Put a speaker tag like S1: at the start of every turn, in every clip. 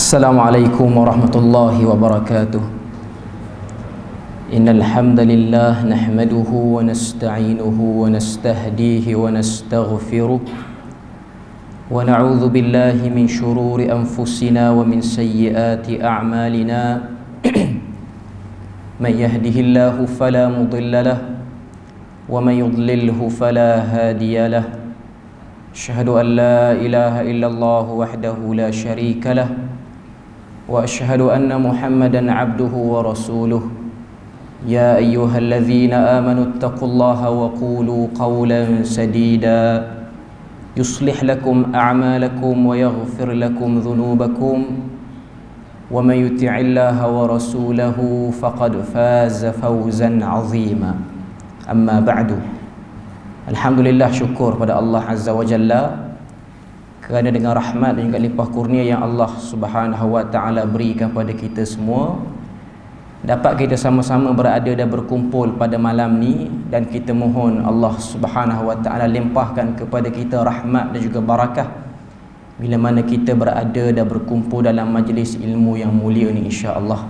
S1: Assalamualaikum warahmatullahi wabarakatuh. Innal hamdalillah nahmaduhu wa nasta'inuhu wa nastahdihi wa nastaghfiruh wa na'udzu billahi min shururi anfusina wa min sayyiati a'malina. Man yahdihillahu fala mudilla lahu wa man yudlilhu fala hadiya lahu. Asyhadu an la ilaha illallah wahdahu la syarika lahu wa asyhadu anna Muhammadan abduhu wa rasuluh. Ya ayyuhalladzina amanu taqullaha wa qulu qawlan sadida yuslih lakum a'malakum wa yaghfir lakum dhunubakum wa man yuti'illaha wa rasulahu faqad faza fawzan 'azima. Amma ba'du. Alhamdulillah, syukur pada Allah Azza wa Jalla kerana dengan rahmat dan juga limpah kurnia yang Allah Subhanahu wa taala berikan pada kita semua, dapat kita sama-sama berada dan berkumpul pada malam ni, dan kita mohon Allah Subhanahu wa taala limpahkan kepada kita rahmat dan juga barakah bila mana kita berada dan berkumpul dalam majlis ilmu yang mulia ni, insya-Allah.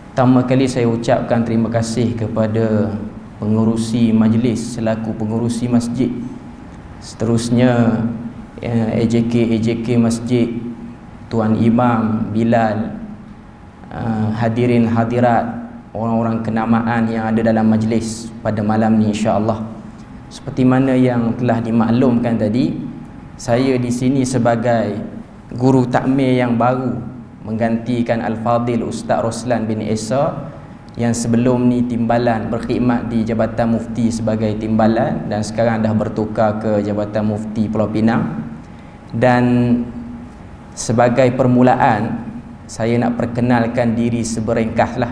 S1: Pertama kali saya ucapkan terima kasih kepada pengurusi majlis selaku pengurusi masjid, seterusnya AJK masjid, Tuan Imam, Bilal, hadirin hadirat, orang-orang kenamaan yang ada dalam majlis pada malam ni, insya-Allah. Seperti mana yang telah dimaklumkan tadi, saya di sini sebagai guru takmir yang baru menggantikan Al-Fadil Ustaz Roslan bin Esa yang sebelum ni timbalan, berkhidmat di Jabatan Mufti sebagai timbalan dan sekarang dah bertukar ke Jabatan Mufti Pulau Pinang. Dan sebagai permulaan, saya nak perkenalkan diri seberengkaslah.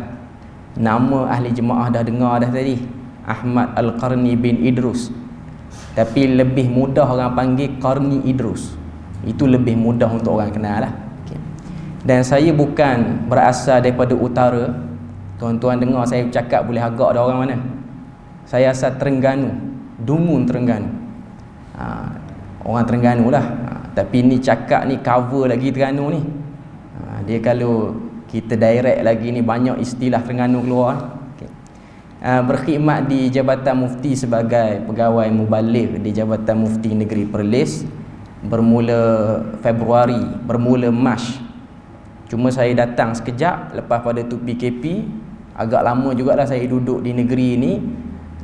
S1: Nama ahli jemaah dah dengar dah tadi, Ahmad Al-Qarni bin Idrus, tapi lebih mudah orang panggil Qarni Idrus. Itu lebih mudah untuk orang kenal lah. Dan saya bukan berasal daripada utara. Tuan-tuan dengar saya cakap boleh agak dah orang mana. Saya asal Terengganu, Dumun Terengganu. Orang Terengganu lah. Tapi ni cakap ni cover lagi Terengganu ni. Dia kalau kita direct lagi ni banyak istilah Terengganu keluar. Berkhidmat di Jabatan Mufti sebagai pegawai mubaligh di Jabatan Mufti Negeri Perlis bermula Februari, bermula Mac. Cuma saya datang sekejap lepas pada tu PKP. Agak lama jugalah saya duduk di negeri ini,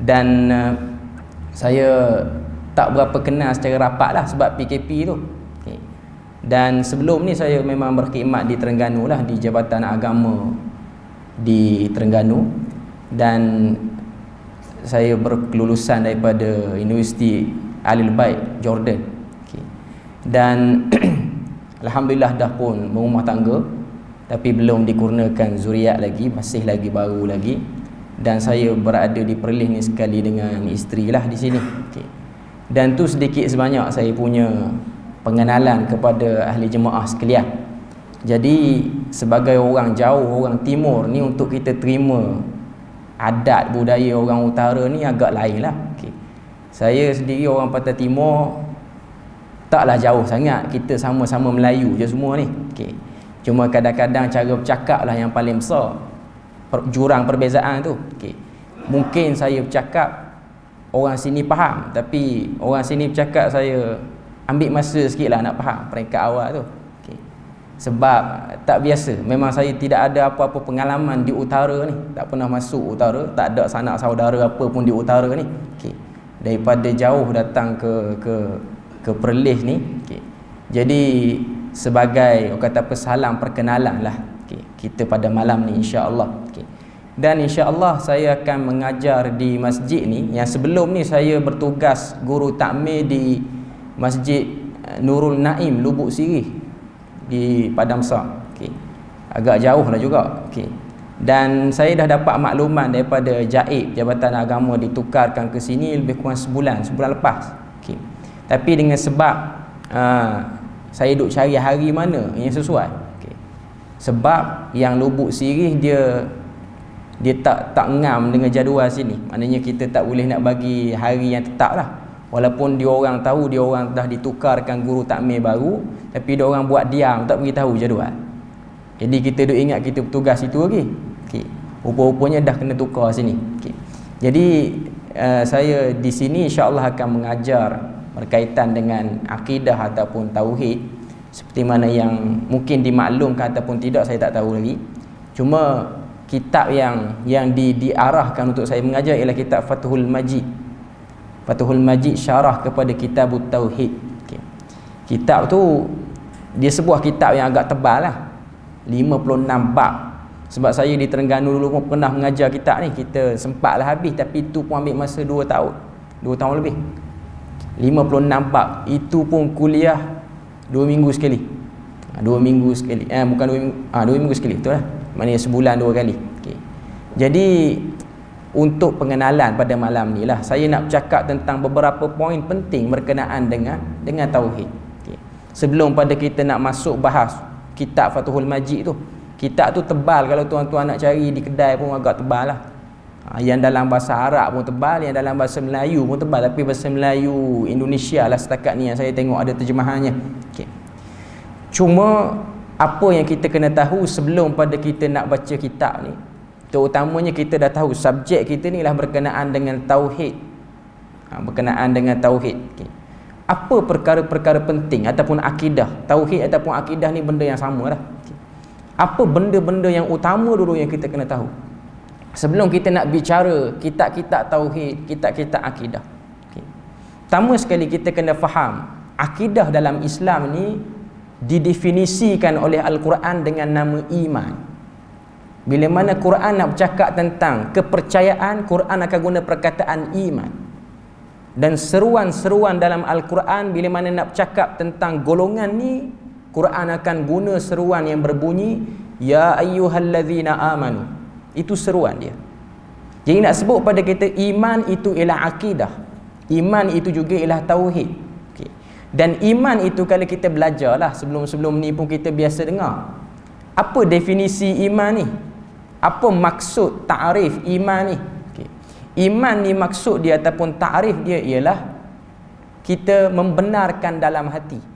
S1: dan saya tak berapa kenal secara rapat lah sebab PKP tu. Dan sebelum ni saya memang berkhidmat di Terengganu lah, di Jabatan Agama di Terengganu, dan saya berkelulusan daripada Universiti Ahlul Bait Jordan. Dan alhamdulillah dah pun berumah tangga, tapi belum dikurniakan zuriat lagi, masih lagi baru lagi. Dan saya berada di Perlis ni sekali dengan isteri lah di sini. Dan tu sedikit sebanyak saya punya pengenalan kepada ahli jemaah sekalian. Jadi sebagai orang jauh, orang timur ni, untuk kita terima adat budaya orang utara ni agak lain lah. Saya sendiri orang Pantai Timur, taklah jauh sangat, kita sama-sama Melayu je semua ni. Cuma kadang-kadang cara bercakap lah yang paling besar, jurang perbezaan tu. Mungkin saya bercakap orang sini faham, tapi orang sini bercakap saya ambil masa sikit lah nak faham peringkat awal tu. Sebab tak biasa. Memang saya tidak ada apa-apa pengalaman di utara ni, tak pernah masuk utara, tak ada sanak saudara apa pun di utara ni. Daripada jauh datang ke Perlis ni. Jadi sebagai orang kata pesalam perkenalan lah kita pada malam ni, insya-Allah. Dan insya-Allah saya akan mengajar di masjid ni, yang sebelum ni saya bertugas guru takmir di Masjid Nurul Naim Lubuk Sirih di Padang Besar. Agak jauh lah juga. Dan saya dah dapat makluman daripada Jaib Jabatan Agama ditukarkan ke sini lebih kurang sebulan lepas. Tapi dengan sebab saya duk cari hari mana yang sesuai. Sebab yang Lubuk Sirih dia tak ngam dengan jadual sini. Maknanya kita tak boleh nak bagi hari yang tetap lah. Walaupun dia orang tahu dia orang dah ditukarkan guru takmir baru, tapi dia orang buat diam, tak beritahu jadual. Jadi kita duk ingat kita bertugas itu lagi. Okey. Rupa-rupanya dah kena tukar sini. Okey. Jadi saya di sini insya-Allah akan mengajar berkaitan dengan akidah ataupun tauhid, seperti mana yang mungkin dimaklumkan ataupun tidak saya tak tahu lagi. Cuma kitab yang diarahkan untuk saya mengajar ialah kitab Fathul Majid. Fathul Majid syarah kepada Kitabut Tauhid. Okay. Kitab tu dia sebuah kitab yang agak tebal lah, 56 bab. Sebab saya di Terengganu dulu pun pernah mengajar kitab ni, kita sempatlah habis, tapi itu pun ambil masa 2 tahun 2 tahun lebih. 56 bab, itu pun kuliah 2 minggu sekali. 2 minggu sekali, bukan 2 minggu, 2 minggu sekali, betul lah. Maknanya sebulan 2 kali. Okay. Jadi untuk pengenalan pada malam ni lah, saya nak bercakap tentang beberapa poin penting berkenaan dengan tauhid. Okay. Sebelum pada kita nak masuk bahas kitab Fathul Majid tu. Kitab tu tebal, kalau tuan-tuan nak cari di kedai pun agak tebal lah. Yang dalam bahasa Arab pun tebal, yang dalam bahasa Melayu pun tebal, tapi bahasa Melayu Indonesia lah setakat ni yang saya tengok ada terjemahannya. Okay. Cuma apa yang kita kena tahu sebelum pada kita nak baca kitab ni, terutamanya kita dah tahu subjek kita ni lah berkenaan dengan tauhid. Berkenaan dengan tauhid. Okay. Apa perkara-perkara penting ataupun akidah? Tauhid ataupun akidah ni benda yang sama lah. Okay. Apa benda-benda yang utama dulu yang kita kena tahu sebelum kita nak bicara kitab-kitab tauhid, kitab-kitab akidah? Okay. Pertama sekali kita kena faham akidah dalam Islam ni didefinisikan oleh Al-Quran dengan nama iman. Bila mana Quran nak bercakap tentang kepercayaan, Quran akan guna perkataan iman. Dan seruan-seruan dalam Al-Quran bila mana nak bercakap tentang golongan ni, Quran akan guna seruan yang berbunyi ya ayyuhallazina amanu. Itu seruan dia. Jadi nak sebut pada kita iman itu ialah akidah. Iman itu juga ialah tauhid. Okay. Dan iman itu kalau kita belajarlah sebelum-sebelum ni pun kita biasa dengar. Apa definisi iman ni? Apa maksud ta'rif iman ni? Okay. Iman ni maksud dia ataupun ta'rif dia ialah kita membenarkan dalam hati.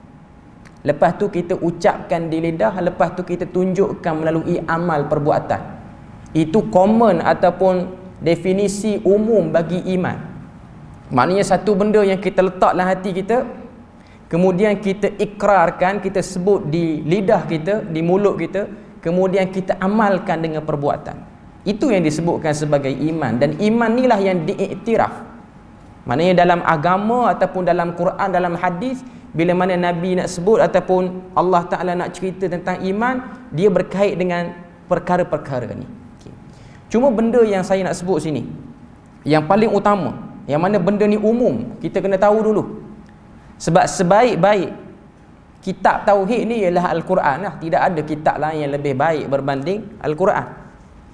S1: Lepas tu kita ucapkan di lidah, lepas tu kita tunjukkan melalui amal perbuatan. Itu common ataupun definisi umum bagi iman. Maknanya satu benda yang kita letak dalam hati kita, kemudian kita ikrarkan, kita sebut di lidah kita, di mulut kita, kemudian kita amalkan dengan perbuatan. Itu yang disebutkan sebagai iman. Dan iman inilah yang diiktiraf. Maknanya dalam agama ataupun dalam Quran, dalam hadis, bila mana Nabi nak sebut ataupun Allah Ta'ala nak cerita tentang iman, dia berkait dengan perkara-perkara ni. Okay. Cuma benda yang saya nak sebut sini, yang paling utama, yang mana benda ni umum, kita kena tahu dulu. Sebab sebaik-baik kitab tauhid ni ialah Al-Quran lah. Tidak ada kitab lain yang lebih baik berbanding Al-Quran.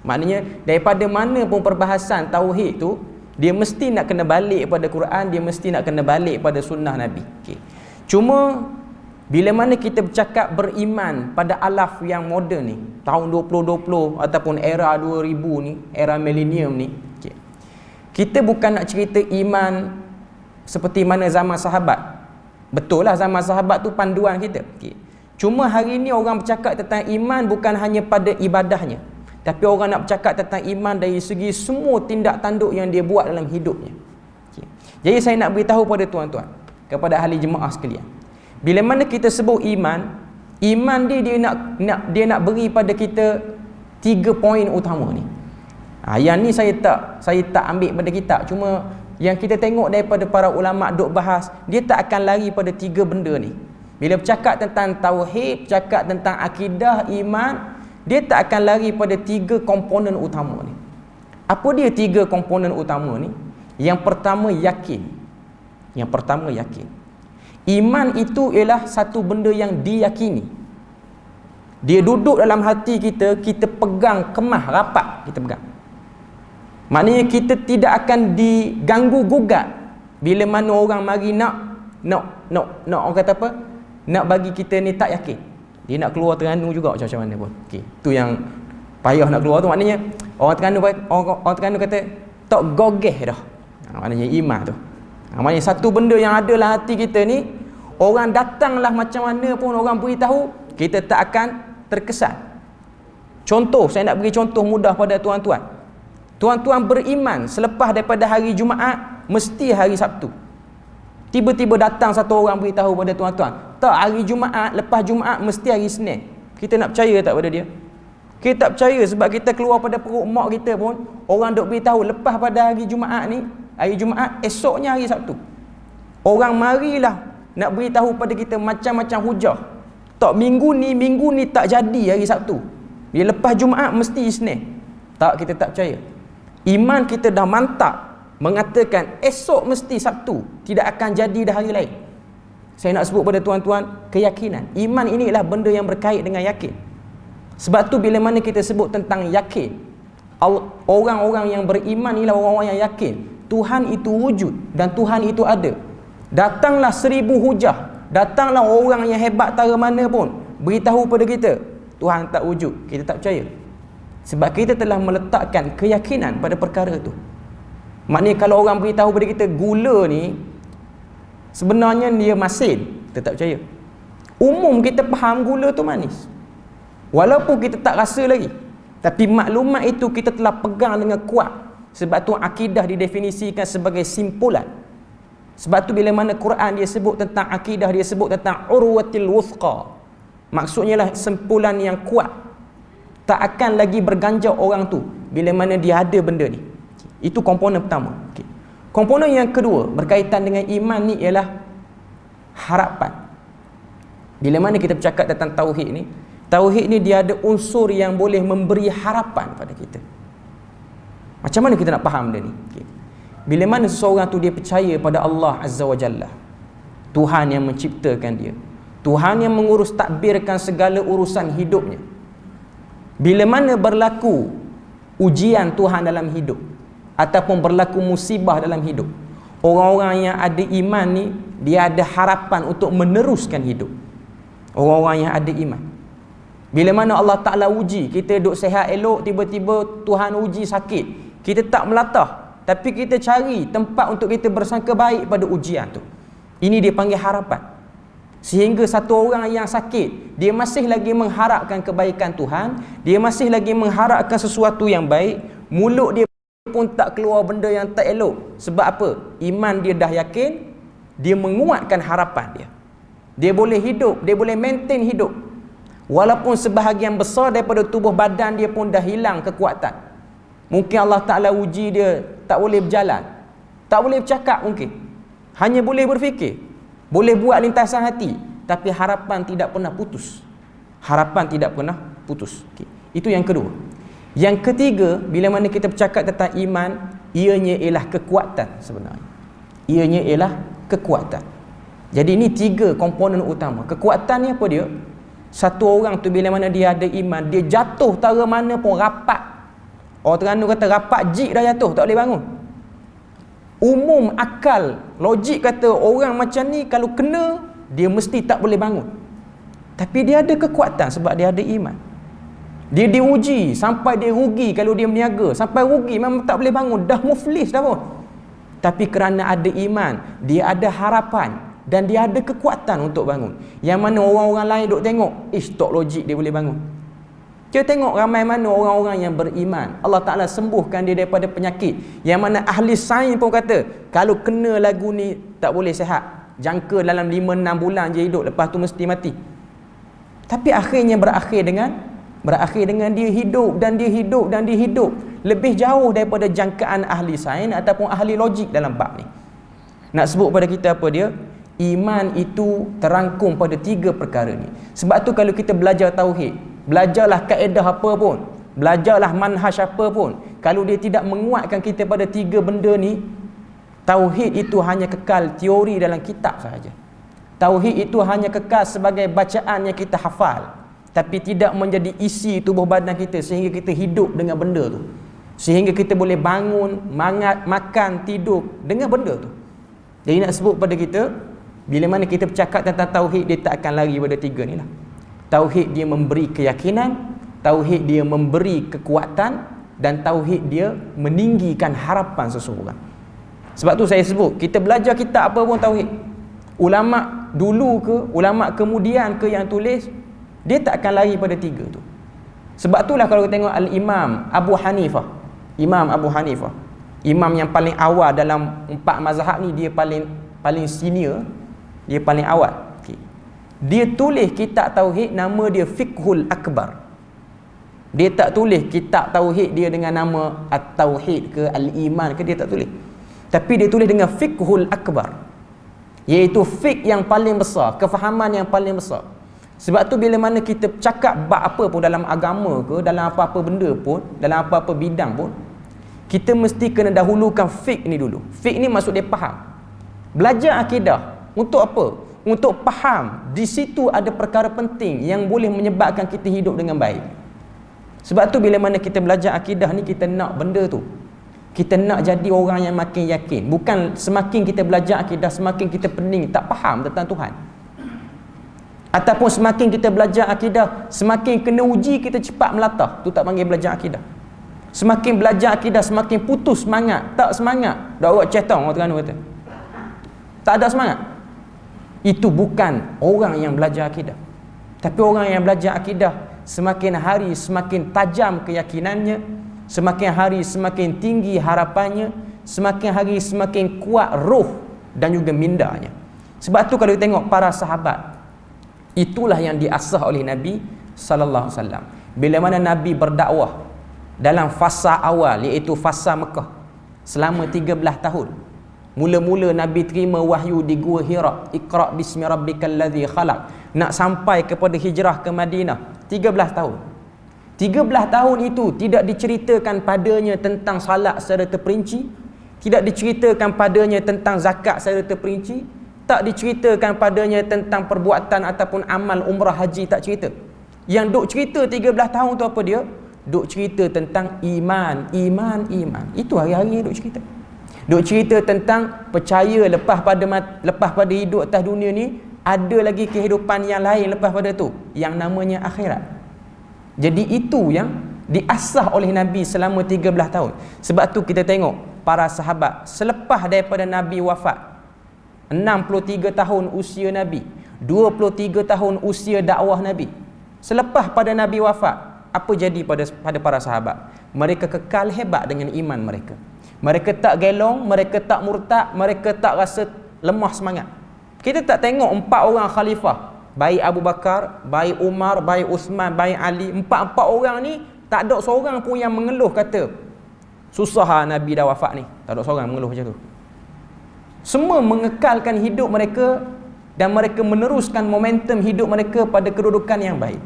S1: Maknanya daripada mana pun perbahasan tauhid tu, dia mesti nak kena balik pada Quran, dia mesti nak kena balik pada sunnah Nabi. Okay. Cuma bila mana kita bercakap beriman pada alaf yang moden ni, tahun 2020 ataupun era 2000 ni, era milenium ni, okay, kita bukan nak cerita iman seperti mana zaman sahabat. Betul lah zaman sahabat tu panduan kita. Okay. Cuma hari ni orang bercakap tentang iman bukan hanya pada ibadahnya, tapi orang nak bercakap tentang iman dari segi semua tindak tanduk yang dia buat dalam hidupnya. Okay. Jadi saya nak beritahu pada tuan-tuan, kepada ahli jemaah sekalian, bila mana kita sebut iman, iman dia nak beri pada kita 3 poin utama ni. Yang ni saya tak ambil pada kitab, cuma yang kita tengok daripada para ulama duk bahas, dia tak akan lari pada 3 benda ni. Bila bercakap tentang tauhid, bercakap tentang akidah, iman, dia tak akan lari pada 3 komponen utama ni. Apa dia 3 komponen utama ni? Yang pertama yakin. Yang pertama yakin. Iman itu ialah satu benda yang diyakini. Dia duduk dalam hati kita, kita pegang kemah rapat, kita pegang. Maknanya kita tidak akan diganggu gugat bila mana orang mari nak orang kata apa? Nak bagi kita ni tak yakin. Dia nak keluar Terengganu juga macam mana pun. Okey, tu yang payah nak keluar tu, maknanya orang Terengganu kata tak gogeh dah. Maknanya iman tu. Maknanya satu benda yang ada dalam hati kita ni, orang datanglah macam mana pun orang beritahu, kita tak akan terkesan. Contoh, saya nak beri contoh mudah pada tuan-tuan. Tuan-tuan beriman selepas daripada hari Jumaat mesti hari Sabtu. Tiba-tiba datang satu orang beritahu pada tuan-tuan, tak, hari Jumaat, lepas Jumaat mesti hari Senin. Kita nak percaya tak pada dia? Kita tak percaya sebab kita keluar pada perut mak kita pun, orang duk beritahu lepas pada hari Jumaat ni, hari Jumaat, esoknya hari Sabtu. Orang marilah nak beritahu pada kita macam-macam hujah. Tak, minggu ni tak jadi hari Sabtu. Dia lepas Jumaat mesti Isnin. Tak, kita tak percaya. Iman kita dah mantap mengatakan esok mesti Sabtu, tidak akan jadi dah hari lain. Saya nak sebut pada tuan-tuan, keyakinan. Iman ini ialah benda yang berkait dengan yakin. Sebab tu bila mana kita sebut tentang yakin, orang-orang yang beriman ialah orang-orang yang yakin Tuhan itu wujud dan Tuhan itu ada. Datanglah 1000 hujah, datanglah orang yang hebat tara mana pun beritahu pada kita Tuhan tak wujud, kita tak percaya. Sebab kita telah meletakkan keyakinan pada perkara itu. Maknanya kalau orang beritahu pada kita gula ni sebenarnya dia masin, kita tak percaya. Umum kita faham gula tu manis, walaupun kita tak rasa lagi, tapi maklumat itu kita telah pegang dengan kuat. Sebab tu akidah didefinisikan sebagai simpulan. Sebab tu bila mana Quran dia sebut tentang akidah, dia sebut tentang urwatil wuthqa, maksudnya lah simpulan yang kuat, tak akan lagi berganjau orang tu bila mana dia ada benda ni. Itu komponen pertama. Komponen yang kedua berkaitan dengan iman ni ialah harapan. Bila mana kita bercakap tentang tauhid ni dia ada unsur yang boleh memberi harapan pada kita. Macam mana kita nak faham dia ni? Bila mana seseorang tu dia percaya pada Allah Azza wa Jalla, Tuhan yang menciptakan dia, Tuhan yang mengurus takbirkan segala urusan hidupnya. Bila mana berlaku ujian Tuhan dalam hidup ataupun berlaku musibah dalam hidup, orang-orang yang ada iman ni dia ada harapan untuk meneruskan hidup. Orang-orang yang ada iman, bila mana Allah Ta'ala uji kita duk sihat elok, tiba-tiba Tuhan uji sakit, kita tak melatah, tapi kita cari tempat untuk kita bersangka baik pada ujian tu. Ini dia panggil harapan. Sehingga satu orang yang sakit, dia masih lagi mengharapkan kebaikan Tuhan, dia masih lagi mengharapkan sesuatu yang baik, mulut dia pun tak keluar benda yang tak elok. Sebab apa? Iman dia dah yakin, dia menguatkan harapan dia. Dia boleh hidup, dia boleh maintain hidup. Walaupun sebahagian besar daripada tubuh badan dia pun dah hilang kekuatan. Mungkin Allah Ta'ala uji dia tak boleh berjalan, tak boleh bercakap mungkin, hanya boleh berfikir, boleh buat lintasan hati, tapi harapan tidak pernah putus. Harapan tidak pernah putus. Itu yang kedua. Yang ketiga, bila mana kita bercakap tentang iman, ianya ialah kekuatan sebenarnya. Ianya ialah kekuatan. Jadi ini 3 komponen utama. Kekuatan ni apa dia? Satu orang tu bila mana dia ada iman, dia jatuh tara mana pun rapat. Orang Terengganu kata rapat jik dah jatuh, tak boleh bangun. Umum akal, logik kata orang macam ni kalau kena, dia mesti tak boleh bangun. Tapi dia ada kekuatan sebab dia ada iman. Dia diuji sampai dia rugi, kalau dia berniaga sampai rugi memang tak boleh bangun, dah muflis dah pun. Tapi kerana ada iman, dia ada harapan dan dia ada kekuatan untuk bangun. Yang mana orang-orang lain duk tengok, tak logik dia boleh bangun. Kita tengok ramai mana orang-orang yang beriman, Allah Ta'ala sembuhkan dia daripada penyakit yang mana ahli sains pun kata kalau kena lagu ni tak boleh sihat, jangka dalam 5-6 bulan je hidup, lepas tu mesti mati. Tapi akhirnya berakhir dengan dia hidup dan dia hidup dan dia hidup lebih jauh daripada jangkaan ahli sains ataupun ahli logik dalam bab ni. Nak sebut pada kita apa dia? Iman itu terangkum pada 3 perkara ni. Sebab tu kalau kita belajar tauhid, belajarlah kaedah apa pun, belajarlah manhaj apa pun, kalau dia tidak menguatkan kita pada 3 benda ni, tauhid itu hanya kekal teori dalam kitab sahaja. Tauhid itu hanya kekal sebagai bacaan yang kita hafal, tapi tidak menjadi isi tubuh badan kita sehingga kita hidup dengan benda tu, sehingga kita boleh bangun, makan, tidur dengan benda tu. Jadi nak sebut pada kita, bila mana kita bercakap tentang tauhid, dia tak akan lari pada 3 ni lah. Tauhid dia memberi keyakinan, tauhid dia memberi kekuatan, dan tauhid dia meninggikan harapan seseorang. Sebab tu saya sebut, kita belajar kitab apa pun tauhid, ulama dulu ke ulama kemudian ke yang tulis, dia tak akan lari pada 3 tu. Sebab itulah kalau kita tengok Al-Imam Abu Hanifah, Imam Abu Hanifah, imam yang paling awal dalam 4 mazhab ni, dia paling senior, dia paling awal. Okay. Dia tulis kitab tauhid, nama dia Fiqhul Akbar. Dia tak tulis kitab tauhid dia dengan nama At-Tauhid ke Al-Iman ke, dia tak tulis. Tapi dia tulis dengan Fiqhul Akbar, iaitu fiqh yang paling besar, kefahaman yang paling besar. Sebab tu bila mana kita cakap bab apa pun dalam agama ke, dalam apa-apa benda pun, dalam apa-apa bidang pun, kita mesti kena dahulukan fiqh ni dulu. Fiqh ni maksud dia faham. Belajar akidah untuk apa? Untuk faham di situ ada perkara penting yang boleh menyebabkan kita hidup dengan baik. Sebab tu bila mana kita belajar akidah ni, kita nak benda tu, kita nak jadi orang yang makin yakin. Bukan semakin kita belajar akidah, semakin kita pening, tak faham tentang Tuhan. Ataupun semakin kita belajar akidah, semakin kena uji, kita cepat melatah. Tu tak panggil belajar akidah. Semakin belajar akidah, semakin putus semangat, tak semangat, dah awak cetong, orang Terengganu kata, tak ada semangat. Itu bukan orang yang belajar akidah. Tapi orang yang belajar akidah, semakin hari semakin tajam keyakinannya, semakin hari semakin tinggi harapannya, semakin hari semakin kuat roh dan juga mindanya. Sebab tu kalau kita tengok para sahabat, itulah yang diasah oleh Nabi sallallahu alaihi wasallam. Bila mana Nabi berdakwah dalam fasa awal, iaitu fasa Mekah, selama 13 tahun. Mula-mula Nabi terima wahyu di Gua Hira, Iqra bismi rabbikal ladzi khalaq, nak sampai kepada hijrah ke Madinah, 13 tahun. 13 tahun itu tidak diceritakan padanya tentang salat secara terperinci, tidak diceritakan padanya tentang zakat secara terperinci, tak diceritakan padanya tentang perbuatan ataupun amal umrah haji, tak cerita. Yang duk cerita 13 tahun tu apa dia? Duk cerita tentang iman. Itu hari-hari duk cerita. Duk cerita tentang percaya lepas pada hidup atas dunia ni, ada lagi kehidupan yang lain lepas pada tu, yang namanya akhirat. Jadi itu yang diasah oleh Nabi selama 13 tahun. Sebab tu kita tengok para sahabat selepas daripada Nabi wafat, 63 tahun usia Nabi, 23 tahun usia dakwah Nabi. Selepas pada Nabi wafat, apa jadi pada para sahabat? Mereka kekal hebat dengan iman mereka. Mereka tak gelong, mereka tak murtad, mereka tak rasa lemah semangat. Kita tak tengok 4 orang khalifah, baik Abu Bakar, baik Umar, baik Uthman, baik Ali, 4 orang ni tak ada seorang pun yang mengeluh kata susah Nabi dah wafat ni. Tak ada seorang mengeluh macam tu. Semua mengekalkan hidup mereka dan mereka meneruskan momentum hidup mereka pada kedudukan yang baik.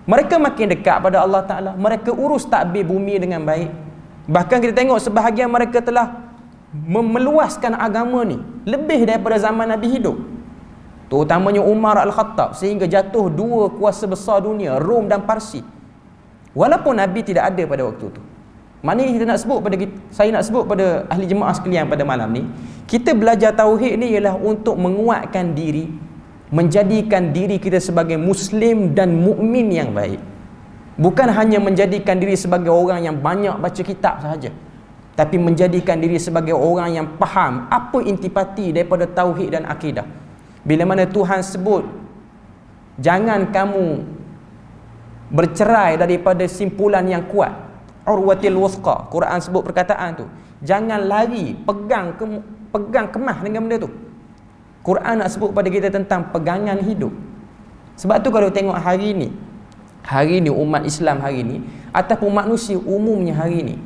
S1: Mereka makin dekat pada Allah Ta'ala, mereka urus takbir bumi dengan baik. Bahkan kita tengok sebahagian mereka telah meluaskan agama ni lebih daripada zaman Nabi hidup. Terutamanya Umar Al-Khattab, sehingga jatuh 2 kuasa besar dunia, Rom dan Parsi. Walaupun Nabi tidak ada pada waktu tu. Mana kita nak sebut saya nak sebut pada ahli jemaah sekalian pada malam ni, kita belajar tauhid ni ialah untuk menguatkan diri, menjadikan diri kita sebagai muslim dan mukmin yang baik. Bukan hanya menjadikan diri sebagai orang yang banyak baca kitab sahaja, tapi menjadikan diri sebagai orang yang faham apa intipati daripada tauhid dan akidah. Bila mana Tuhan sebut, jangan kamu bercerai daripada simpulan yang kuat, urwatil wuthqa, Quran sebut perkataan tu. Jangan lari, pegang kemah dengan benda tu. Quran nak sebut pada kita tentang pegangan hidup. Sebab tu kalau tengok hari ni umat Islam hari ni, ataupun manusia umumnya hari ni,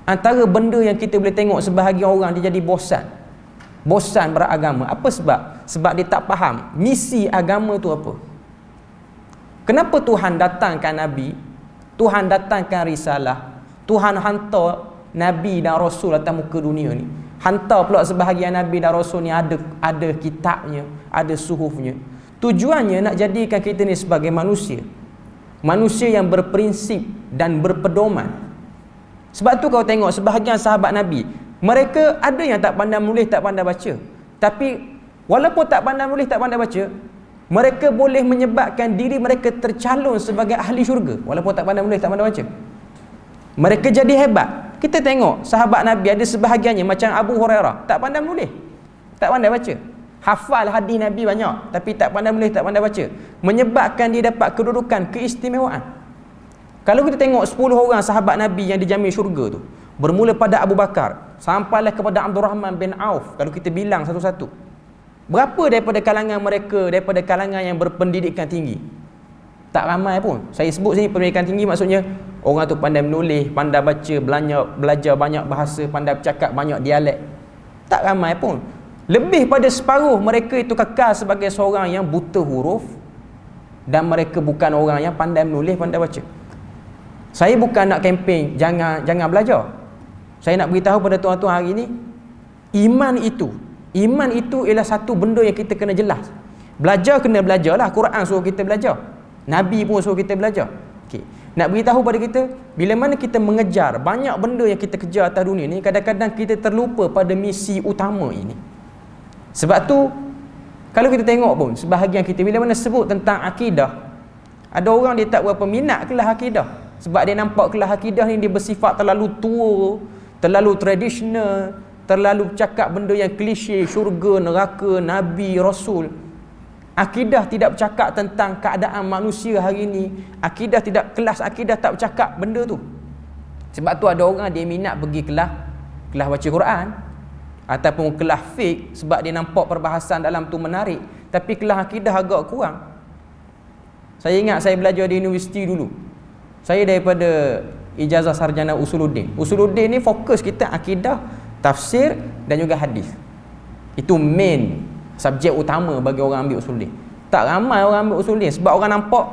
S1: antara benda yang kita boleh tengok sebahagian orang dia jadi bosan beragama. Apa sebab? Sebab dia tak faham misi agama tu apa. Kenapa Tuhan datangkan Nabi, Tuhan datangkan risalah, Tuhan hantar Nabi dan Rasul atas muka dunia ni. Hantar pula sebahagian Nabi dan Rasul ni ada kitabnya, ada suhufnya. Tujuannya nak jadikan kita ni sebagai manusia yang berprinsip dan berpedoman. Sebab tu kau tengok sebahagian sahabat Nabi, mereka ada yang tak pandai menulis, tak pandai baca. Tapi walaupun tak pandai menulis, tak pandai baca, mereka boleh menyebabkan diri mereka tercalon sebagai ahli syurga. Walaupun tak pandai menulis, tak pandai baca, mereka jadi hebat. Kita tengok sahabat Nabi ada sebahagiannya macam Abu Hurairah, tak pandai menulis, tak pandai baca, hafal hadis Nabi banyak, tapi tak pandai menulis, tak pandai baca, menyebabkan dia dapat kedudukan, keistimewaan.
S2: Kalau kita tengok 10 orang sahabat Nabi yang dijamin syurga tu, bermula pada Abu Bakar sampailah kepada Abdul Rahman bin Auf, kalau kita bilang satu-satu, berapa daripada kalangan mereka daripada kalangan yang berpendidikan tinggi? Tak ramai pun. Saya sebut sini pendidikan tinggi maksudnya orang tu pandai menulis, pandai baca, belajar banyak bahasa, pandai bercakap banyak dialek. Tak ramai pun. Lebih pada separuh mereka itu kekal sebagai seorang yang buta huruf, dan mereka bukan orang yang pandai menulis, pandai baca. Saya bukan nak kempen jangan belajar. Saya nak beritahu pada tuan-tuan hari ini, iman itu ialah satu benda yang kita kena jelas. Belajar kena belajarlah. Quran suruh kita belajar, Nabi pun suruh kita belajar. Okay. Nak beritahu pada kita, bila mana kita mengejar banyak benda yang kita kejar atas dunia ni, kadang-kadang kita terlupa pada misi utama ini. Sebab tu kalau kita tengok pun sebahagian kita bila mana sebut tentang akidah, ada orang dia tak berapa minat kelas akidah, sebab dia nampak kelas akidah ni dia bersifat terlalu tua, terlalu tradisional, terlalu cakap benda yang klise, syurga, neraka, Nabi, Rasul. Akidah tidak bercakap tentang keadaan manusia hari ini. Kelas akidah tak bercakap benda tu. Sebab tu ada orang dia minat pergi kelas baca Quran ataupun kelas fiqh sebab dia nampak perbahasan dalam tu menarik, tapi kelas akidah agak kurang. Saya ingat saya belajar di universiti dulu. Saya daripada ijazah sarjana Usuluddin. Usuluddin ni fokus kita akidah, tafsir dan juga hadis. Itu main subjek utama bagi orang ambil Usuluddin. Tak ramai orang ambil Usuluddin sebab orang nampak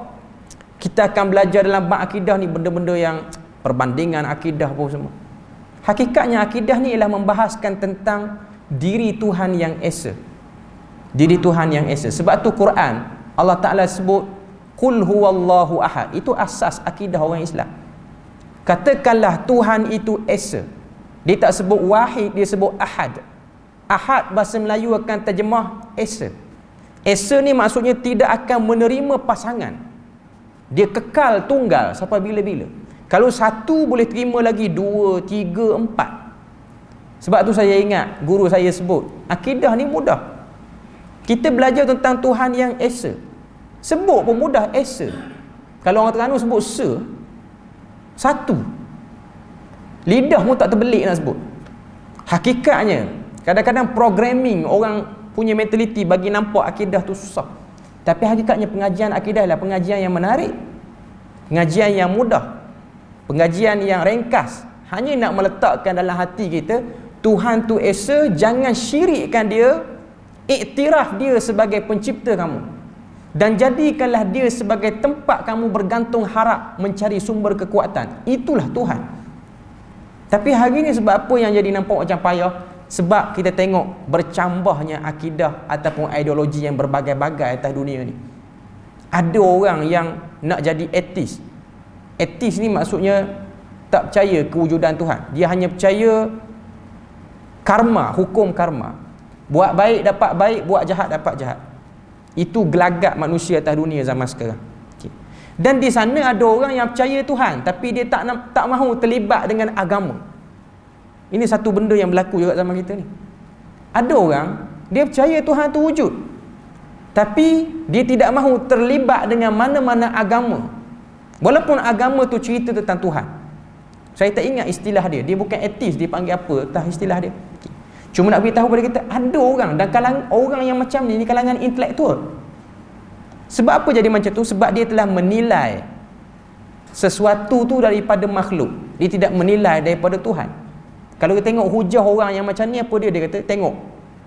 S2: kita akan belajar dalam bab akidah ni benda-benda yang perbandingan akidah apa semua. Hakikatnya akidah ni ialah membahaskan tentang diri Tuhan yang esa. Diri Tuhan yang esa. Sebab tu Quran Allah Ta'ala sebut Qul huwallahu ahad. Itu asas akidah orang Islam. Katakanlah Tuhan itu esa. Dia tak sebut wahid, dia sebut ahad. Ahad bahasa Melayu akan terjemah esa. Esa ni maksudnya tidak akan menerima pasangan. Dia kekal tunggal sampai bila-bila. Kalau satu boleh terima lagi, dua, tiga, empat. Sebab tu saya ingat guru saya sebut, akidah ni mudah. Kita belajar tentang Tuhan yang esa. Sebut pun mudah, esa. Kalau orang Terengganu sebut satu. Lidah pun tak terbelik nak sebut. Hakikatnya kadang-kadang programming orang punya mentaliti bagi nampak akidah tu susah. Tapi hakikatnya pengajian akidah adalah pengajian yang menarik, pengajian yang mudah, pengajian yang ringkas. Hanya nak meletakkan dalam hati kita Tuhan tu esa, jangan syirikkan dia, iktiraf dia sebagai pencipta kamu, dan jadikanlah dia sebagai tempat kamu bergantung harap mencari sumber kekuatan. Itulah Tuhan. Tapi hari ni sebab apa yang jadi nampak macam payah? Sebab kita tengok bercambahnya akidah ataupun ideologi yang berbagai-bagai atas dunia ni. Ada orang yang nak jadi etis. Etis ni maksudnya tak percaya kewujudan Tuhan. Dia hanya percaya karma, hukum karma. Buat baik dapat baik, buat jahat dapat jahat. Itu gelagat manusia atas dunia zaman sekarang. Okay. Dan di sana ada orang yang percaya Tuhan, tapi dia tak mahu terlibat dengan agama. Ini satu benda yang berlaku juga zaman kita ni. Ada orang dia percaya Tuhan tu wujud, tapi dia tidak mahu terlibat dengan mana-mana agama, walaupun agama tu cerita tentang Tuhan. Saya tak ingat istilah dia. Dia bukan etis, dia panggil apa, entah istilah dia. Okay. Cuma nak beritahu kepada kita, ada orang dan kalangan orang yang macam ni kalangan intelektual. Sebab apa jadi macam tu? Sebab dia telah menilai sesuatu tu daripada makhluk. Dia tidak menilai daripada Tuhan. Kalau kita tengok hujah orang yang macam ni, apa dia kata, tengok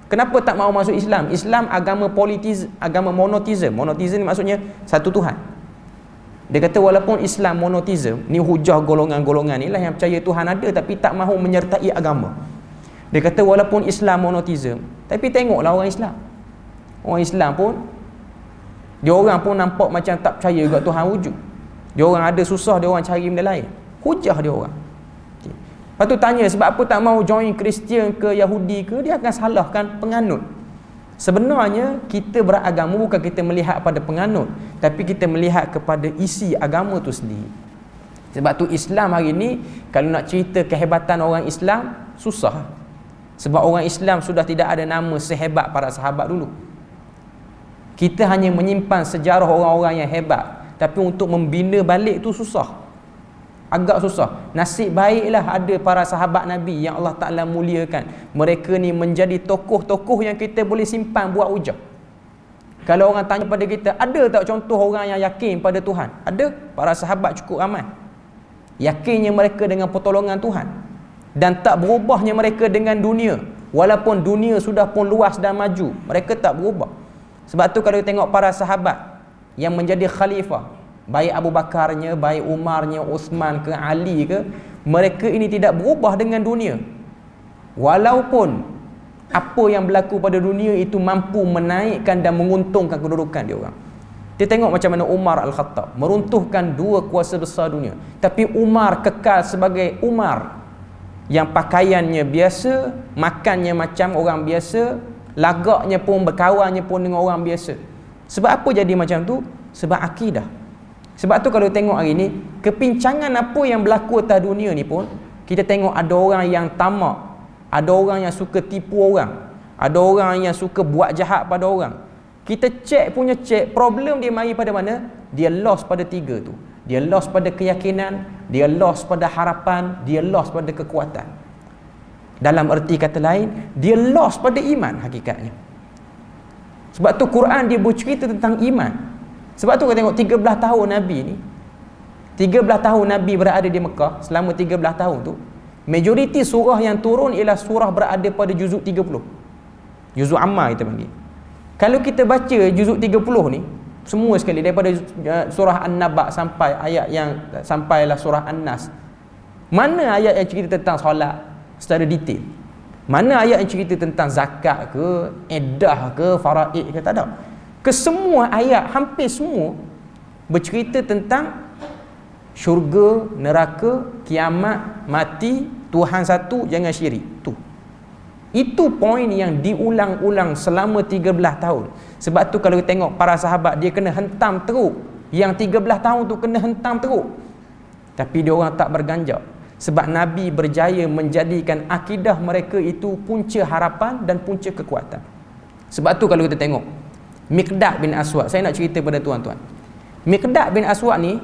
S2: kenapa tak mahu masuk Islam. Islam agama politis, agama monoteism. Monoteism ni maksudnya satu Tuhan. Dia kata walaupun Islam monoteism, ni hujah golongan-golongan ni lah yang percaya Tuhan ada tapi tak mahu menyertai agama. Dia kata walaupun Islam monoteism, tapi tengoklah orang Islam. Orang Islam pun, dia orang pun nampak macam tak percaya juga Tuhan wujud. Dia orang ada susah, dia orang cari benda lain. Hujah dia orang. Lepas tu tanya sebab apa tak mahu join Kristian ke Yahudi ke, dia akan salahkan penganut. Sebenarnya kita beragama bukan kita melihat pada penganut, tapi kita melihat kepada isi agama tu sendiri. Sebab tu Islam hari ni kalau nak cerita kehebatan orang Islam susah. Sebab orang Islam sudah tidak ada nama sehebat para sahabat dulu. Kita hanya menyimpan sejarah orang-orang yang hebat, tapi untuk membina balik tu susah. agak susah. Nasib baiklah ada para sahabat Nabi yang Allah Ta'ala muliakan. Mereka ni menjadi tokoh-tokoh yang kita boleh simpan buat hujah. Kalau orang tanya pada kita, ada tak contoh orang yang yakin pada Tuhan? Ada. Para sahabat cukup ramai. Yakinnya mereka dengan pertolongan Tuhan. Dan tak berubahnya mereka dengan dunia. Walaupun dunia sudah pun luas dan maju, mereka tak berubah. Sebab tu kalau tengok para sahabat yang menjadi khalifah, baik Abu Bakarnya, baik Umarnya, Uthman ke, Ali ke, mereka ini tidak berubah dengan dunia. Walaupun apa yang berlaku pada dunia itu mampu menaikkan dan menguntungkan kedudukan dia orang. Kita tengok macam mana Umar Al-Khattab meruntuhkan dua kuasa besar dunia. Tapi Umar kekal sebagai Umar yang pakaiannya biasa, makannya macam orang biasa, lagaknya pun, berkawannya pun dengan orang biasa. Sebab apa jadi macam tu? Sebab akidah. Sebab tu kalau tengok hari ni, kepincangan apa yang berlaku atas dunia ni pun, kita tengok ada orang yang tamak, ada orang yang suka tipu orang, ada orang yang suka buat jahat pada orang. Kita cek, problem dia mari pada mana? Dia lost pada tiga tu. Dia lost pada keyakinan, dia lost pada harapan, dia lost pada kekuatan. Dalam erti kata lain, dia lost pada iman hakikatnya. Sebab tu Quran dia bercerita tentang iman. Sebab tu kita tengok 13 tahun Nabi ni, 13 tahun Nabi berada di Mekah, selama 13 tahun tu, majoriti surah yang turun ialah surah berada pada juzuk 30. Juzuk Ammar kita panggil. Kalau kita baca juzuk 30 ni, semua sekali daripada surah An-Naba sampai ayat yang sampailah surah An-Nas. Mana ayat yang cerita tentang solat secara detail? Mana ayat yang cerita tentang zakat ke, iddah ke, faraid ke? Tak ada. Kesemua ayat, hampir semua bercerita tentang syurga, neraka, kiamat, mati, Tuhan satu, jangan syirik. Itu poin yang diulang-ulang selama 13 tahun. Sebab tu kalau tengok para sahabat, dia kena hentam teruk. Yang 13 tahun tu kena hentam teruk. Tapi dia orang tak berganjak. Sebab Nabi berjaya menjadikan akidah mereka itu punca harapan dan punca kekuatan. Sebab tu kalau kita tengok Miqdad bin Aswad, saya nak cerita pada tuan-tuan. Miqdad bin Aswad ni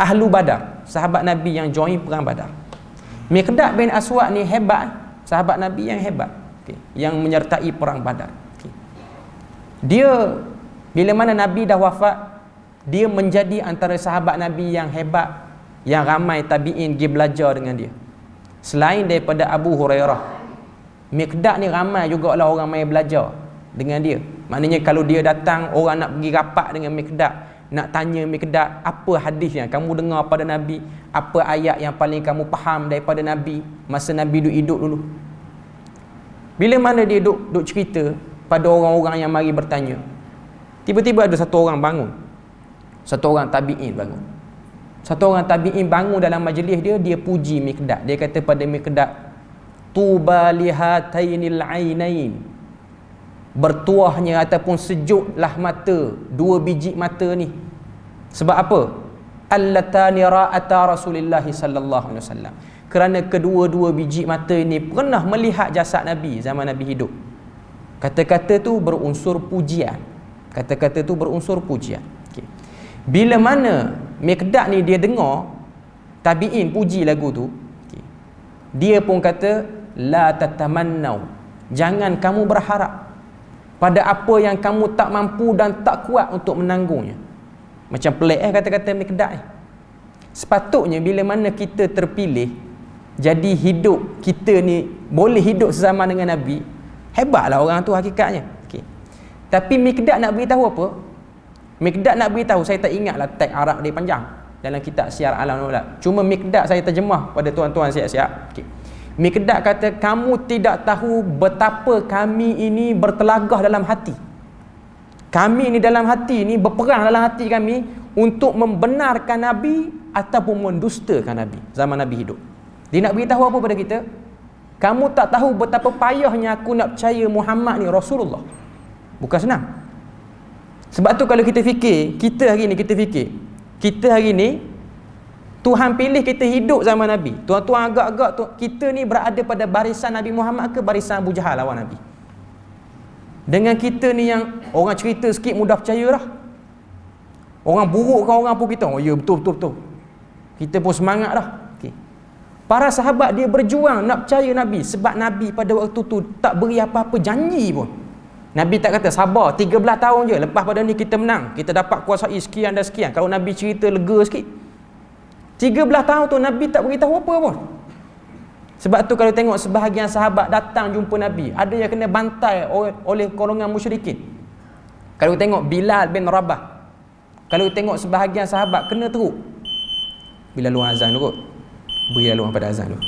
S2: ahlu Badar, sahabat Nabi yang join perang Badar. Miqdad bin Aswad ni hebat, sahabat Nabi yang hebat, yang menyertai perang Badar. Dia bila mana Nabi dah wafat, dia menjadi antara sahabat Nabi yang hebat, yang ramai tabi'in pergi belajar dengan dia. Selain daripada Abu Hurairah, Miqdad ni ramai jugalah orang mai belajar dengan dia. Maknanya kalau dia datang, orang nak pergi rapat dengan Miqdad, nak tanya Miqdad, apa hadis yang kamu dengar pada Nabi, apa ayat yang paling kamu faham daripada Nabi masa Nabi duk hidup dulu. Bila mana dia duk cerita pada orang-orang yang mari bertanya, tiba-tiba ada satu orang bangun, satu orang tabi'in bangun. Satu orang tabi'in bangun dalam majlis dia, dia puji Miqdad. Dia kata pada Miqdad, tuba lihatainil ainain, bertuahnya ataupun sejuklah mata, dua biji mata ni. Sebab apa? Allatani ra'ata Rasulullah sallallahu alaihi wasallam. Kerana kedua-dua biji mata ini pernah melihat jasad Nabi zaman Nabi hidup. Kata-kata tu berunsur pujian. Kata-kata tu berunsur pujian. Bila mana Miqdad ni dia dengar tabi'in puji lagu tu, dia pun kata, la tatamannau, jangan kamu berharap pada apa yang kamu tak mampu dan tak kuat untuk menanggungnya. Macam pelik kata-kata Miqdad ni. Sepatutnya bila mana kita terpilih jadi hidup kita ni boleh hidup sesama dengan Nabi, hebatlah orang tu hakikatnya. Tapi Miqdad nak beritahu apa? Miqdad nak beritahu, saya tak ingatlah teks Arab dia panjang dalam kitab Syiar Alam Nubala. Cuma Miqdad saya terjemah pada tuan-tuan siap-siap. Miqdad kata, kamu tidak tahu betapa kami ini bertelagah dalam hati. Kami ini dalam hati ini, berperang dalam hati kami untuk membenarkan Nabi ataupun mendustakan Nabi zaman Nabi hidup. Dia nak beritahu apa pada kita? Kamu tak tahu betapa payahnya aku nak percaya Muhammad ni Rasulullah. Bukan senang. Sebab tu kalau kita fikir, kita hari ni Tuhan pilih kita hidup zaman Nabi. Tuan-tuan agak-agak kita ni berada pada barisan Nabi Muhammad ke barisan Abu Jahal lawan Nabi? Dengan kita ni yang orang cerita sikit mudah percaya dah. Orang buruk ke orang pun kita, oh ya betul. Kita pun semangat dah. Para sahabat dia berjuang nak percaya Nabi, sebab Nabi pada waktu tu tak beri apa-apa janji pun. Nabi tak kata sabar 13 tahun je, lepas pada ni kita menang, kita dapat kuasai sekian dan sekian. Kalau Nabi cerita lega sikit. 13 tahun tu Nabi tak beritahu apa pun. Sebab tu kalau tengok sebahagian sahabat datang jumpa Nabi, ada yang kena bantai oleh golongan musyrikin. Kalau tengok Bilal bin Rabah, kalau tengok sebahagian sahabat kena teruk. Bila luar azan tu kot, beri laluan pada azan tu.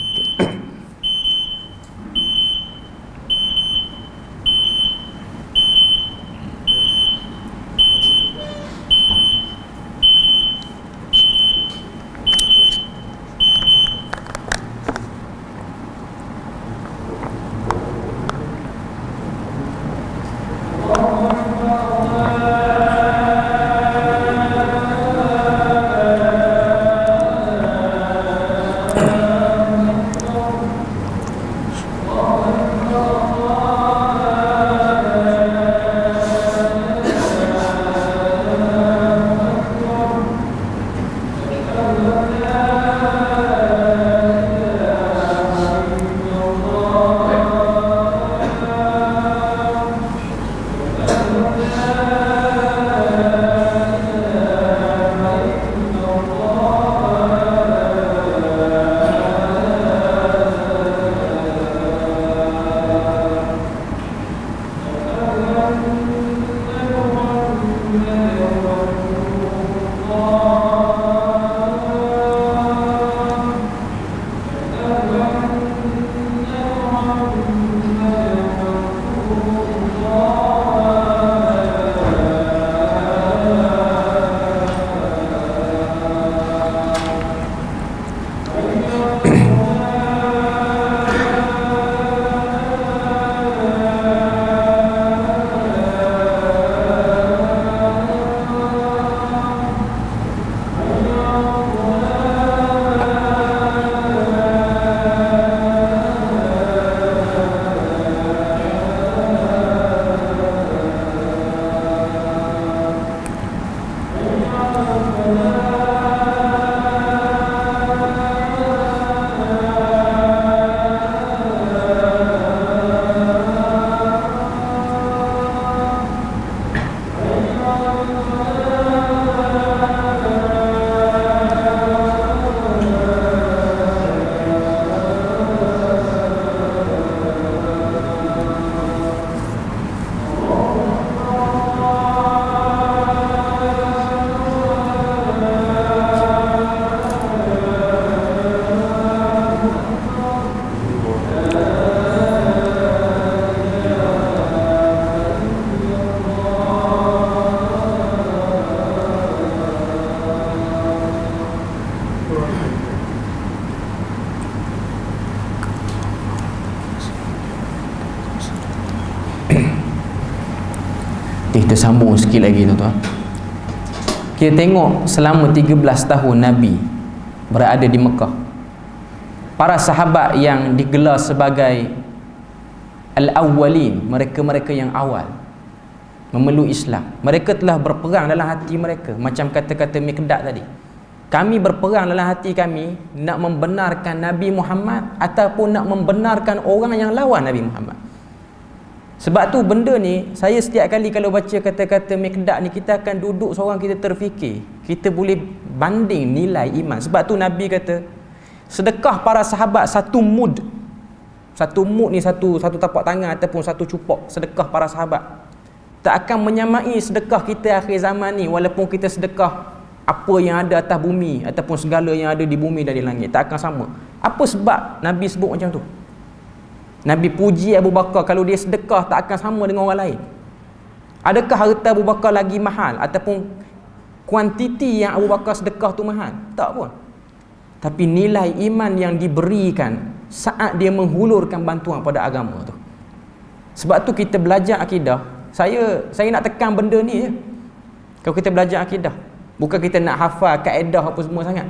S1: Kita sambung sikit lagi tuan-tuan. Kita tengok selama 13 tahun Nabi berada di Mekah, para sahabat yang digelar sebagai Al-Awwalin, mereka-mereka yang awal memeluk Islam, mereka telah berperang dalam hati mereka. Macam kata-kata Miqdad tadi, kami berperang dalam hati kami nak membenarkan Nabi Muhammad ataupun nak membenarkan orang yang lawan Nabi Muhammad. Sebab tu benda ni, saya setiap kali kalau baca kata-kata Miqdad ni, kita akan duduk seorang, kita terfikir, kita boleh banding nilai iman. Sebab tu Nabi kata, sedekah para sahabat satu mud. Satu mud ni satu tapak tangan ataupun satu cupok sedekah para sahabat, tak akan menyamai sedekah kita akhir zaman ni, walaupun kita sedekah apa yang ada atas bumi ataupun segala yang ada di bumi dan di langit, tak akan sama. Apa sebab Nabi sebut macam tu? Nabi puji Abu Bakar kalau dia sedekah tak akan sama dengan orang lain. Adakah harta Abu Bakar lagi mahal ataupun kuantiti yang Abu Bakar sedekah tu mahal? Tak pun. Tapi nilai iman yang diberikan saat dia menghulurkan bantuan pada agama tu. Sebab tu kita belajar akidah. Saya nak tekan benda ni je. Kalau kita belajar akidah, bukan kita nak hafal kaedah apa semua sangat.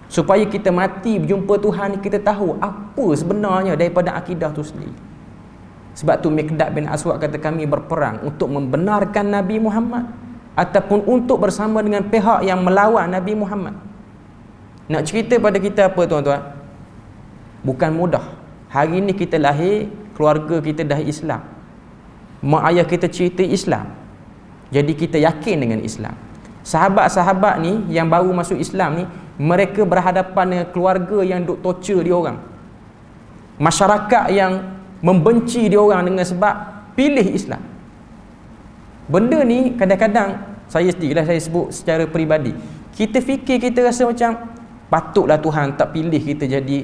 S1: Supaya kita mati berjumpa Tuhan, kita tahu apa sebenarnya daripada akidah tu sendiri. Sebab tu Miqdad bin Aswad kata, kami berperang untuk membenarkan Nabi Muhammad ataupun untuk bersama dengan pihak yang melawan Nabi Muhammad. Nak cerita pada kita apa tuan-tuan?
S2: Bukan mudah. Hari ni kita lahir, keluarga kita dah Islam, mak ayah kita cerita Islam, jadi kita yakin dengan Islam. Sahabat-sahabat ni yang baru masuk Islam ni, mereka berhadapan dengan keluarga yang duk torture dia orang, masyarakat yang membenci dia orang dengan sebab pilih Islam. Benda ni kadang-kadang saya sebut secara peribadi, kita fikir, kita rasa macam patutlah Tuhan tak pilih kita jadi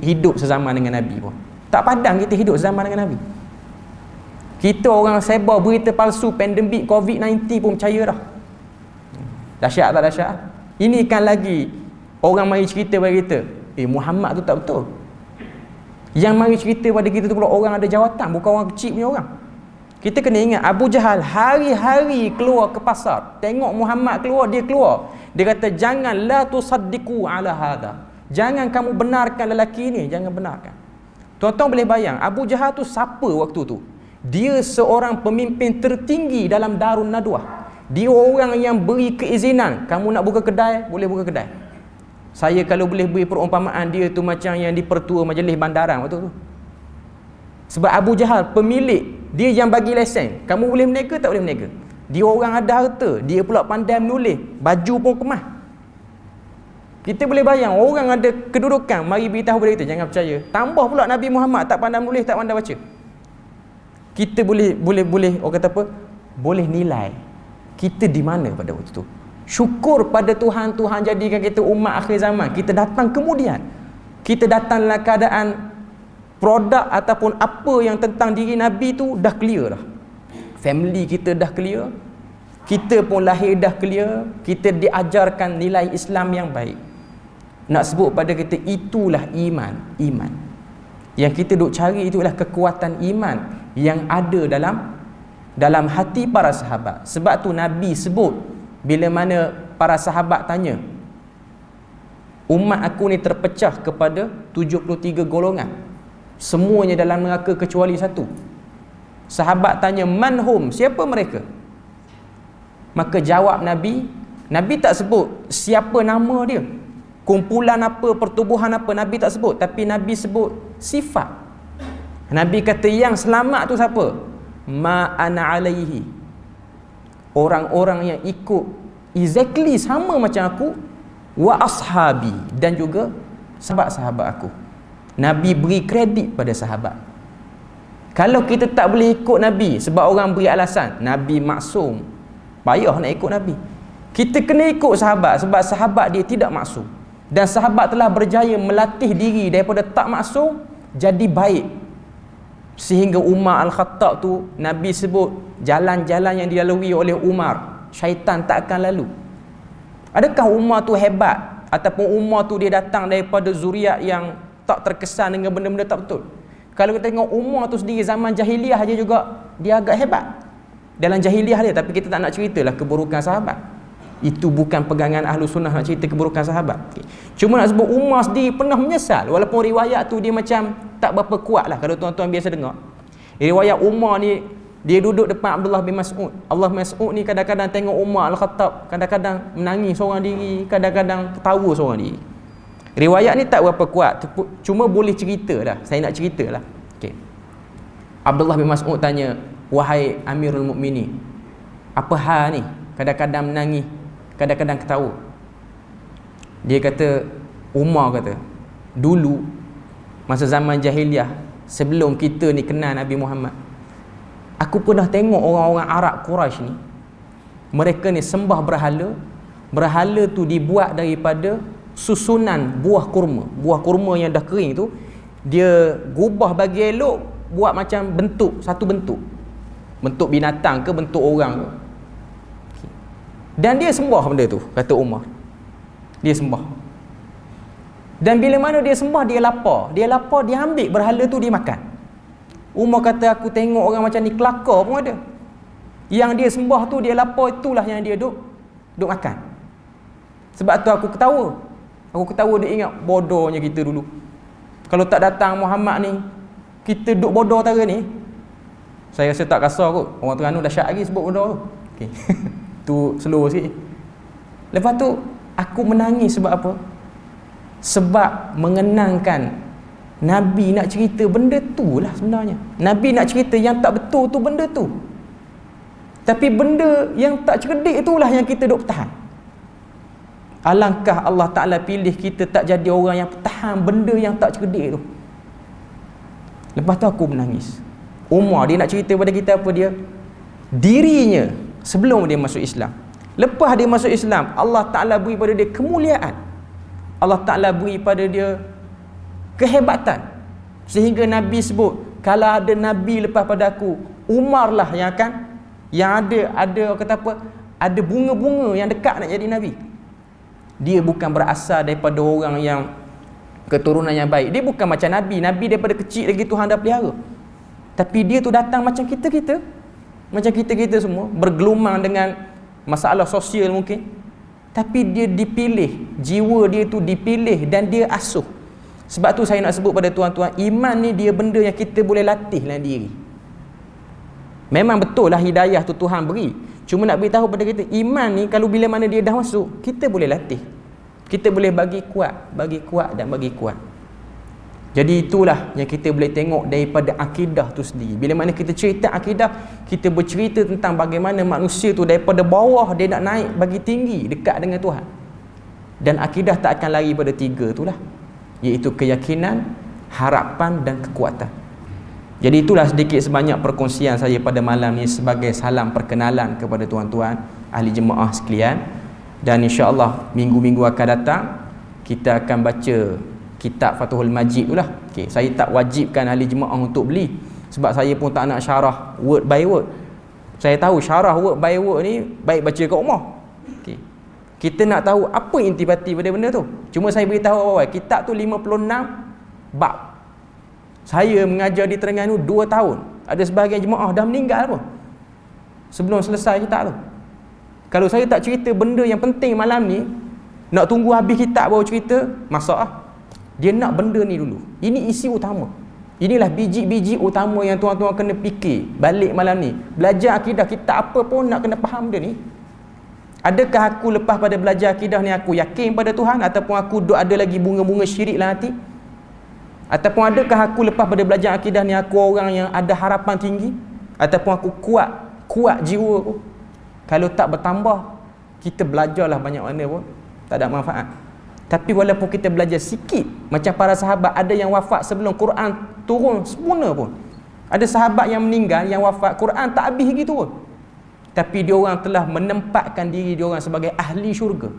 S2: hidup sezaman dengan Nabi pun. Tak padang kita hidup sezaman dengan Nabi. Kita orang sebar berita palsu pandemik COVID-19 pun percaya dah. Dahsyat tak dahsyat? Ini kan lagi orang mari cerita pada kita, Muhammad tu tak betul. Yang mari cerita pada kita tu pula orang ada jawatan, bukan orang kecil punya orang. Kita kena ingat, Abu Jahal hari-hari keluar ke pasar, tengok Muhammad keluar, dia keluar. Dia kata, jangan la tusaddiqu ala hadha. Jangan kamu benarkan lelaki ni, jangan benarkan. Tuan-tuan boleh bayang, Abu Jahal tu siapa waktu tu? Dia seorang pemimpin tertinggi dalam Darun Nadwah. Dia orang yang beri keizinan, kamu nak buka kedai, boleh buka kedai. Saya kalau boleh beri perumpamaan, dia tu macam yang dipertua majlis bandaran waktu tu. Sebab Abu Jahal pemilik, dia yang bagi lesen, kamu boleh berniaga tak boleh berniaga. Dia orang ada harta, dia pula pandai menulis, baju pun kemas. Kita boleh bayang, orang ada kedudukan, mari beritahu pada kita, jangan percaya. Tambah pula Nabi Muhammad tak pandai menulis, tak pandai baca. Kita boleh orang kata apa? Boleh nilai kita di mana pada waktu tu. Syukur pada Tuhan, Tuhan jadikan kita umat akhir zaman. Kita datang kemudian. Kita datang dalam keadaan produk ataupun apa yang tentang diri Nabi tu dah clear dah. Family kita dah clear. Kita pun lahir dah clear. Kita diajarkan nilai Islam yang baik. Nak sebut pada kita, itulah iman. Yang kita duk cari itulah kekuatan iman yang ada dalam hati para sahabat. Sebab tu Nabi sebut, bila mana para sahabat tanya, umat aku ni terpecah kepada 73 golongan, semuanya dalam neraka kecuali satu. Sahabat tanya, manhum, siapa mereka? Maka jawab Nabi tak sebut siapa nama dia, kumpulan apa, pertubuhan apa, Nabi tak sebut. Tapi Nabi sebut sifat. Nabi kata yang selamat tu siapa? Ma ana alaihi, orang-orang yang ikut exactly sama macam aku, wa ashabi, dan juga sahabat-sahabat aku. Nabi beri kredit pada sahabat. Kalau kita tak boleh ikut Nabi sebab orang beri alasan, Nabi maksum, payah nak ikut Nabi. Kita kena ikut sahabat sebab sahabat dia tidak maksum, dan sahabat telah berjaya melatih diri daripada tak maksum jadi baik. Sehingga Umar Al-Khattab tu Nabi sebut jalan-jalan yang dilalui oleh Umar, syaitan tak akan lalu. Adakah Umar tu hebat ataupun Umar tu dia datang daripada zuriat yang tak terkesan dengan benda-benda tak betul? Kalau kita tengok Umar tu sendiri zaman jahiliah aja juga dia agak hebat dalam jahiliah dia, tapi kita tak nak ceritalah keburukan sahabat. Itu bukan pegangan ahlu sunnah nak cerita keburukan sahabat. Cuma nak sebut Umar sendiri pernah menyesal, walaupun riwayat tu dia macam tak berapa kuat lah kalau tuan-tuan biasa dengar. Riwayat Umar ni, dia duduk depan Abdullah bin Mas'ud. Allah Mas'ud ni kadang-kadang tengok Umar Al-Khattab, kadang-kadang menangis seorang diri, kadang-kadang ketawa seorang diri. Riwayat ni tak berapa kuat, cuma boleh cerita lah. Saya nak cerita lah. Okay. Abdullah bin Mas'ud tanya, wahai Amirul Mukminin, apa hal ni? Kadang-kadang menangis, kadang-kadang ketawa. Dia kata, Umar kata, dulu masa zaman jahiliah, sebelum kita ni kenal Nabi Muhammad, aku pernah tengok orang-orang Arab Quraisy ni, mereka ni sembah berhala. Berhala tu dibuat daripada susunan buah kurma. Buah kurma yang dah kering tu, dia gubah bagi elok, buat macam bentuk, satu bentuk. Bentuk binatang ke bentuk orang ke. Dan dia sembah benda tu, kata Umar. Dia sembah. Dan bila mana dia sembah, dia lapar. Dia lapar, dia ambil berhala tu, dia makan. Umar kata, aku tengok orang macam ni kelakar pun ada. Yang dia sembah tu, dia lapar, itulah yang dia duk makan. Sebab tu aku ketawa. Aku ketawa, dia ingat bodohnya kita dulu. Kalau tak datang Muhammad ni, kita duk bodoh tara ni. Saya rasa tak kasar kot. Orang Terengganu dahsyat lagi sebut bodoh tu. Okay. Tu slow sikit. Lepas tu aku menangis sebab apa? Sebab mengenangkan Nabi nak cerita benda tu lah sebenarnya. Nabi nak cerita yang tak betul tu benda tu. Tapi benda yang tak cerdik itulah yang kita duk tahan. Alangkah Allah Ta'ala pilih kita tak jadi orang yang tahan benda yang tak cerdik tu. Lepas tu aku menangis. Umar dia nak cerita pada kita apa dia? Dirinya sebelum dia masuk Islam. Lepas dia masuk Islam, Allah Ta'ala beri pada dia kemuliaan. Allah Ta'ala beri pada dia kehebatan. Sehingga Nabi sebut, kalau ada Nabi lepas pada aku, Umar lah yang ada kata apa? Ada bunga-bunga yang dekat nak jadi Nabi. Dia bukan berasal daripada orang yang keturunan yang baik. Dia bukan macam Nabi. Nabi daripada kecil lagi Tuhan dah pelihara. Tapi dia tu datang macam kita-kita. Macam kita-kita semua. Bergelumang dengan masalah sosial mungkin. Tapi dia dipilih. Jiwa dia tu dipilih dan dia asuh. Sebab tu saya nak sebut pada tuan-tuan, iman ni dia benda yang kita boleh latih dalam diri. Memang betul lah hidayah tu Tuhan beri. Cuma nak beritahu pada kita, iman ni kalau bila mana dia dah masuk, kita boleh latih. Kita boleh bagi kuat dan bagi kuat. Jadi itulah yang kita boleh tengok daripada akidah tu sendiri. Bila mana kita cerita akidah, kita bercerita tentang bagaimana manusia tu daripada bawah dia nak naik bagi tinggi dekat dengan Tuhan. Dan akidah tak akan lari pada tiga itulah, iaitu keyakinan, harapan dan kekuatan. Jadi itulah sedikit sebanyak perkongsian saya pada malam ni sebagai salam perkenalan kepada tuan-tuan ahli jemaah sekalian. Dan insya-Allah minggu-minggu akan datang kita akan baca kitab Fathul Majid tu lah. Okay, saya tak wajibkan ahli jemaah untuk beli sebab saya pun tak nak syarah word by word. Saya tahu syarah word by word ni baik baca kat rumah. Okay. Kita nak tahu apa intipati pada benda tu. Cuma saya beritahu awal, kitab tu 56 bab. Saya mengajar di Terengganu 2 tahun. Ada sebahagian jemaah dah meninggal pun sebelum selesai kitab tu. Kalau saya tak cerita benda yang penting malam ni, nak tunggu habis kitab baru cerita, masalah. Dia nak benda ni dulu. Ini isi utama. Inilah biji-biji utama yang tuan-tuan kena fikir balik malam ni. Belajar akidah, kita apa pun nak kena faham benda ni. Adakah aku lepas pada belajar akidah ni aku yakin pada Tuhan, ataupun aku duk ada lagi bunga-bunga syirik dalam hati? Ataupun adakah aku lepas pada belajar akidah ni aku orang yang ada harapan tinggi, ataupun aku kuat jiwa aku? Kalau tak bertambah, kita belajarlah banyak mana pun tak ada manfaat. Tapi walaupun kita belajar sikit, macam para sahabat, ada yang wafat sebelum Quran turun sempurna pun. Ada sahabat yang meninggal, yang wafat Quran tak habis lagi turun, tapi dia orang telah menempatkan diri dia orang sebagai ahli syurga.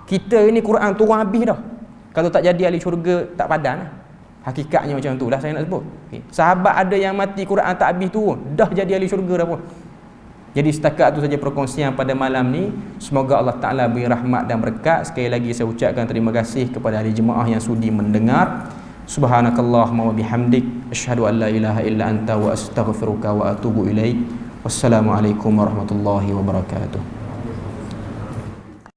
S2: Kita ini Quran turun habis dah, kalau tak jadi ahli syurga tak padan lah. Hakikatnya macam tu lah saya nak sebut. Okay. Sahabat ada yang mati Quran tak habis turun, dah jadi ahli syurga dah pun. Jadi setakat tu saja perkongsian pada malam ni. Semoga Allah Ta'ala beri rahmat dan berkat. Sekali lagi saya ucapkan terima kasih kepada ahli jemaah yang sudi mendengar. Subhanakallahumma wa bihamdik, asyhadu an la ilaha illa anta wa astaghfiruka wa atubu ilaik. Wassalamualaikum warahmatullahi wabarakatuh.